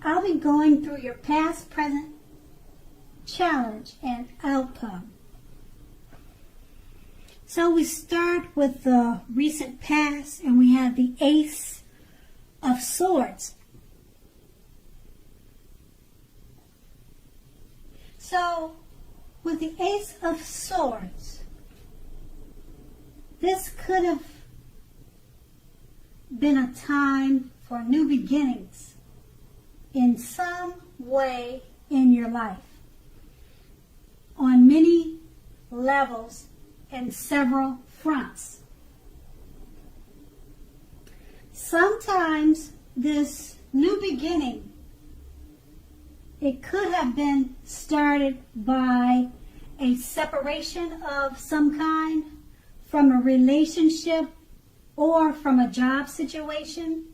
I'll be going through your past, present, challenge, and outcome. So we start with the recent past, and we have the Ace of Swords. So, with the Ace of Swords, this could have been a time for new beginnings in some way in your life, on many levels and several fronts. Sometimes this new beginning, it could have been started by a separation of some kind from a relationship or from a job situation.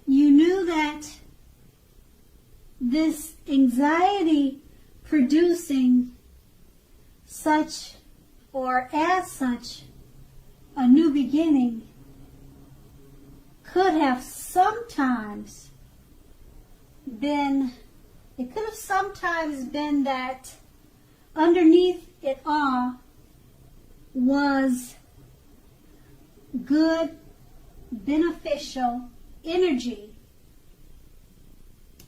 You knew that this anxiety producing such or as such a new beginning could have sometimes been, it could have sometimes been that underneath it all was good, beneficial energy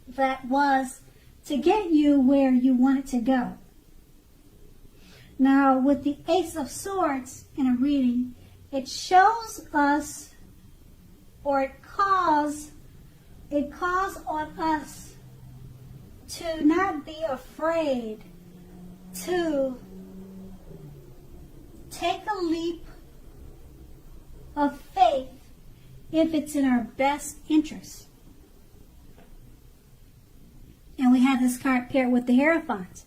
that was to get you where you wanted to go. Now, with the Ace of Swords in a reading, it shows us, or it calls on us to not be afraid to take a leap of faith if it's in our best interest. And we have this card paired with the Hierophant.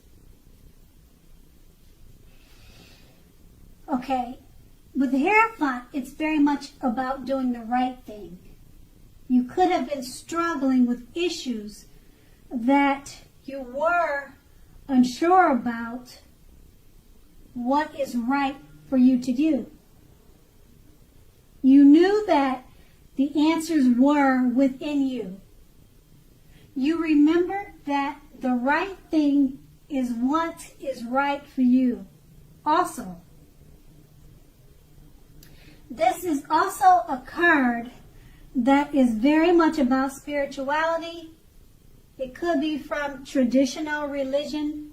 Okay, with the Hierophant, it's very much about doing the right thing. You could have been struggling with issues that you were unsure about what is right for you to do. You knew that the answers were within you. You remember that the right thing is what is right for you. Also, this is also a card that is very much about spirituality. It could be from traditional religion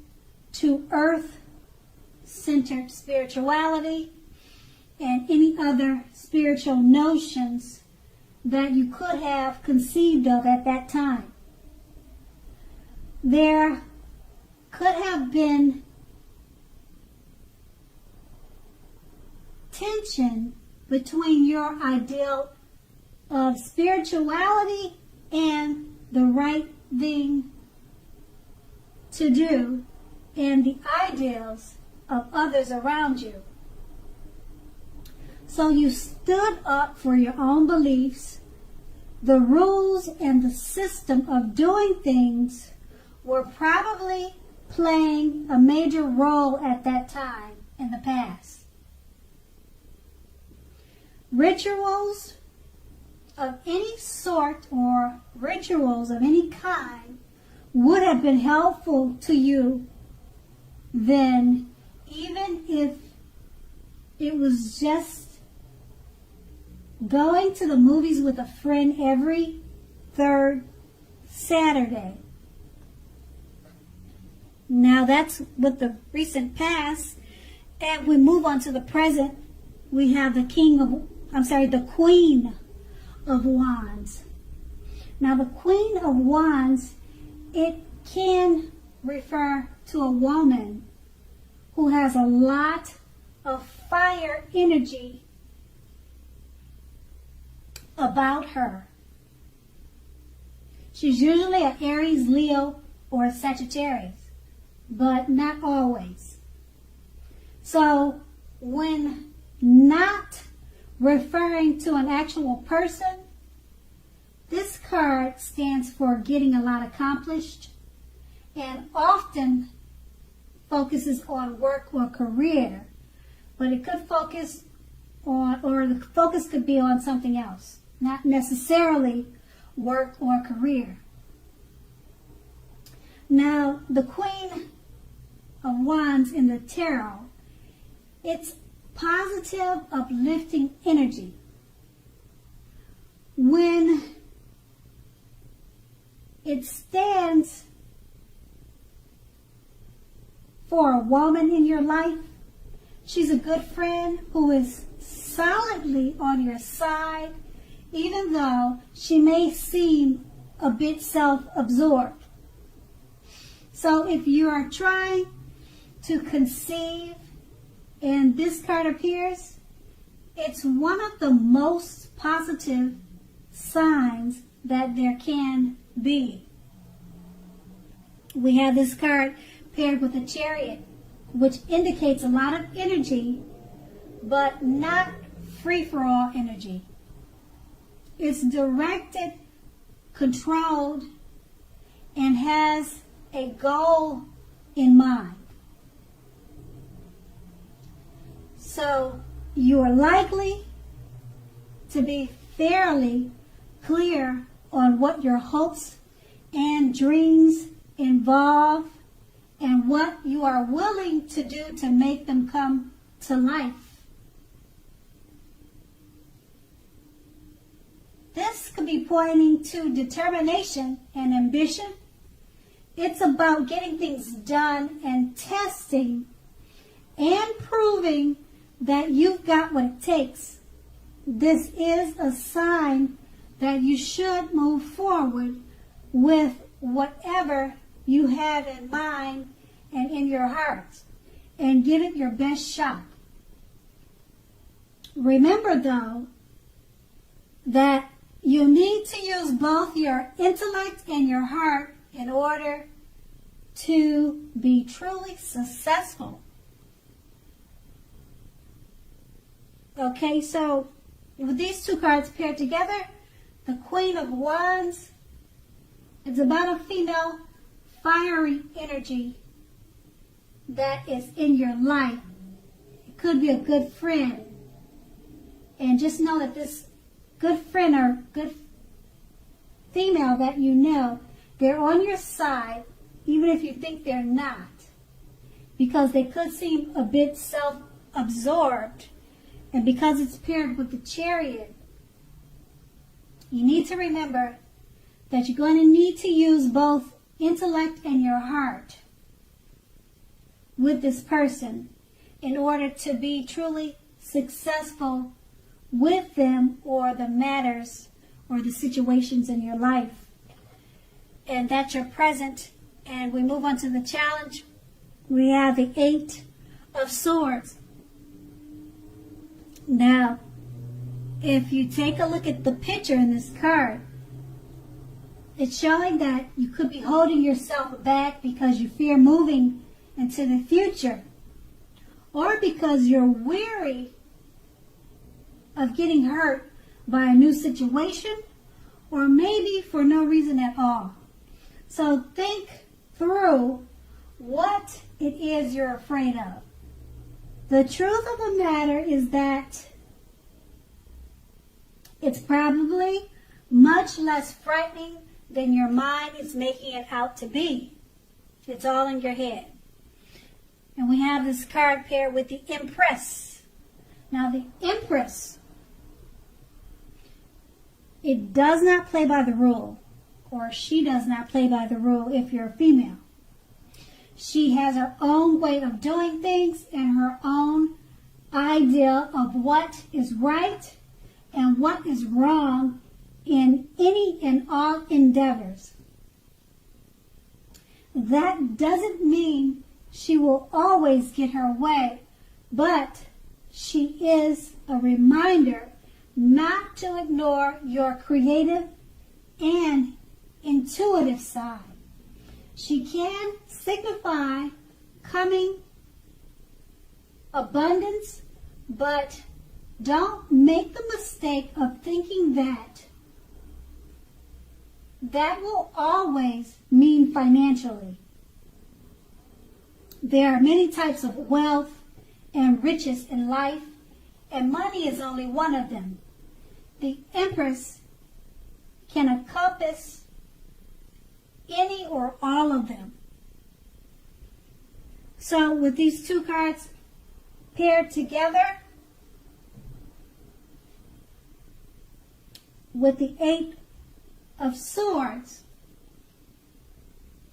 to earth-centered spirituality and any other spiritual notions that you could have conceived of at that time. There could have been tension between your ideal of spirituality and the right thing to do and the ideals of others around you. So you stood up for your own beliefs. The rules and the system of doing things were probably playing a major role at that time in the past. Rituals of any sort or rituals of any kind would have been helpful to you then, even if it was just going to the movies with a friend every third Saturday. Now that's with the recent past, and we move on to the present. We have the Queen of Wands. Now the Queen of Wands, it can refer to a woman who has a lot of fire energy about her. She's usually an Aries, Leo, or a Sagittarius, but not always. So when not referring to an actual person, this card stands for getting a lot accomplished and often focuses on work or career, but it could focus on, or the focus could be on something else. not necessarily work or career. Now, the Queen of Wands in the Tarot, it's positive, uplifting energy. When it stands for a woman in your life, she's a good friend who is solidly on your side, even though she may seem a bit self-absorbed. So if you are trying to conceive, and this card appears, it's one of the most positive signs that there can be. We have this card paired with a Chariot, which indicates a lot of energy, but not free-for-all energy. It's directed, controlled, and has a goal in mind. So you are likely to be fairly clear on what your hopes and dreams involve and what you are willing to do to make them come to life. This could be pointing to determination and ambition. It's about getting things done and testing and proving that you've got what it takes. This is a sign that you should move forward with whatever you have in mind and in your heart and give it your best shot. Remember, though, that you need to use both your intellect and your heart in order to be truly successful. Okay, so with these two cards paired together, the Queen of Wands, it's about a female fiery energy that is in your life. It could be a good friend. And just know that this good friend or good female that you know, they're on your side, even if you think they're not, because they could seem a bit self-absorbed. And because it's paired with the Chariot, you need to remember that you're going to need to use both intellect and your heart with this person in order to be truly successful with them or the matters or the situations in your life. And that's your present. And we move on to the challenge. We have the 8 of Swords. Now, if you take a look at the picture in this card, it's showing that you could be holding yourself back because you fear moving into the future, or because you're weary of getting hurt by a new situation, or maybe for no reason at all. So think through what it is you're afraid of. The truth of the matter is that it's probably much less frightening than your mind is making it out to be. It's all in your head. And we have this card paired with the Empress. Now the Empress, it does not play by the rule, or she does not play by the rule if you're a female. She has her own way of doing things and her own idea of what is right and what is wrong in any and all endeavors. That doesn't mean she will always get her way, but she is a reminder not to ignore your creative and intuitive side. She can signify coming abundance, but don't make the mistake of thinking that that will always mean financially. There are many types of wealth and riches in life, and money is only one of them. the Empress can encompass any or all of them. So with these two cards paired together, with the Eight of Swords,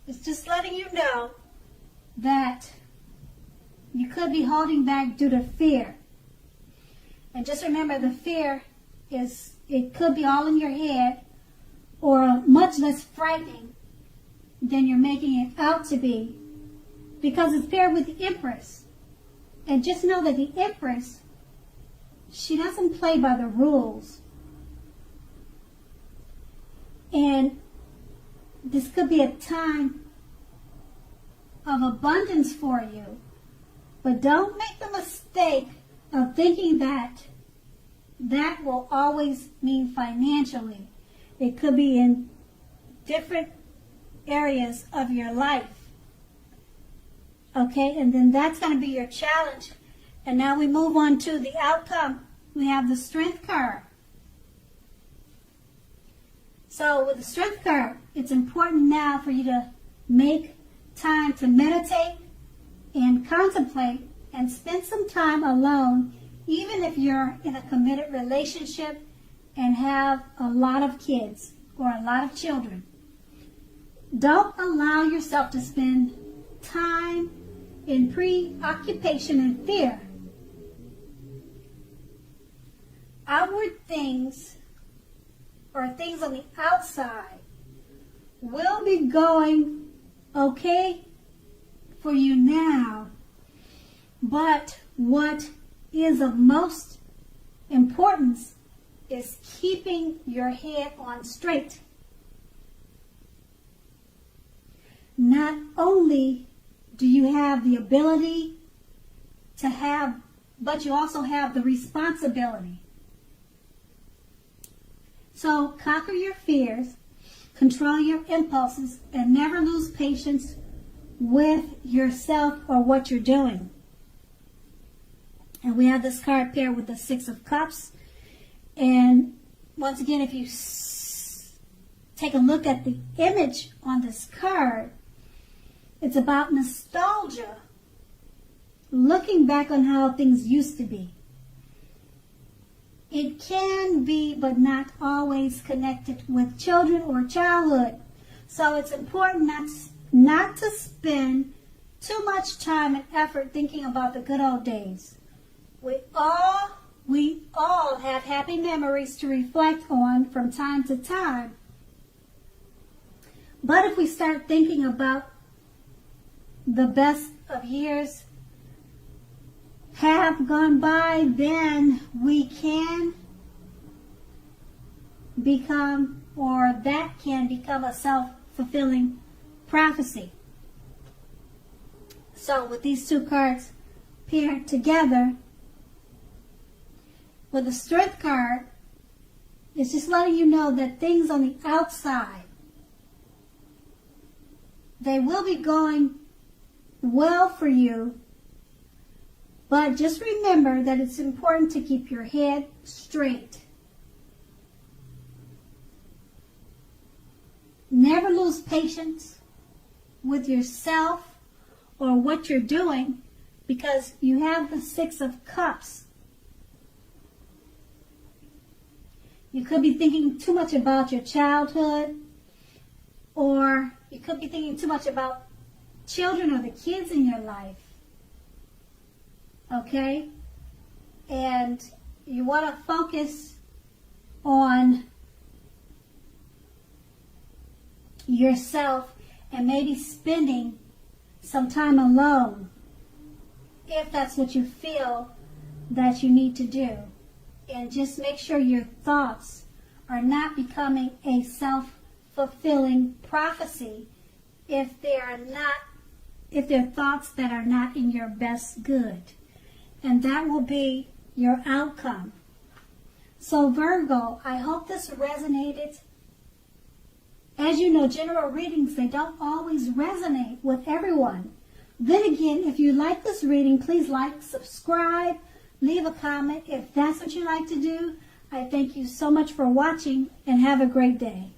it's just letting you know that you could be holding back due to fear. And just remember, the fear it could be all in your head, or much less frightening than you're making it out to be, because it's paired with the Empress. And just know that the Empress, she doesn't play by the rules. And this could be a time of abundance for you. But don't make the mistake of thinking that that will always mean financially. It could be in different areas of your life. Okay, and then that's going to be your challenge. And now we move on to the outcome. We have the Strength card. So with the Strength card, it's important now for you to make time to meditate and contemplate and spend some time alone, even if you're in a committed relationship and have a lot of kids or a lot of children. Don't allow yourself to spend time in preoccupation and fear. Outward things, or things on the outside, will be going okay for you now. But what is of most importance is keeping your head on straight. Not only do you have the ability to have, but you also have the responsibility. So conquer your fears, control your impulses, and never lose patience with yourself or what you're doing. And we have this card paired with the Six of Cups. And once again, if you take a look at the image on this card, it's about nostalgia, looking back on how things used to be. It can be, but not always, connected with children or childhood. So it's important not to spend too much time and effort thinking about the good old days. We all have happy memories to reflect on from time to time. But if we start thinking about the best of years have gone by, then we can become, or that can become, a self-fulfilling prophecy. So with these two cards paired together, with the Strength card, it's just letting you know that things on the outside, they will be going well for you, but just remember that it's important to keep your head straight. Never lose patience with yourself or what you're doing, because you have the Six of Cups. You could be thinking too much about your childhood, or you could be thinking too much about children or the kids in your life. Okay? And you want to focus on yourself and maybe spending some time alone, if that's what you feel that you need to do. And just make sure your thoughts are not becoming a self-fulfilling prophecy if they're thoughts that are not in your best good. And that will be your outcome. So Virgo, I hope this resonated. As you know, general readings, they don't always resonate with everyone. Then again, if you like this reading, please like, subscribe, leave a comment if that's what you like to do. I thank you so much for watching and have a great day.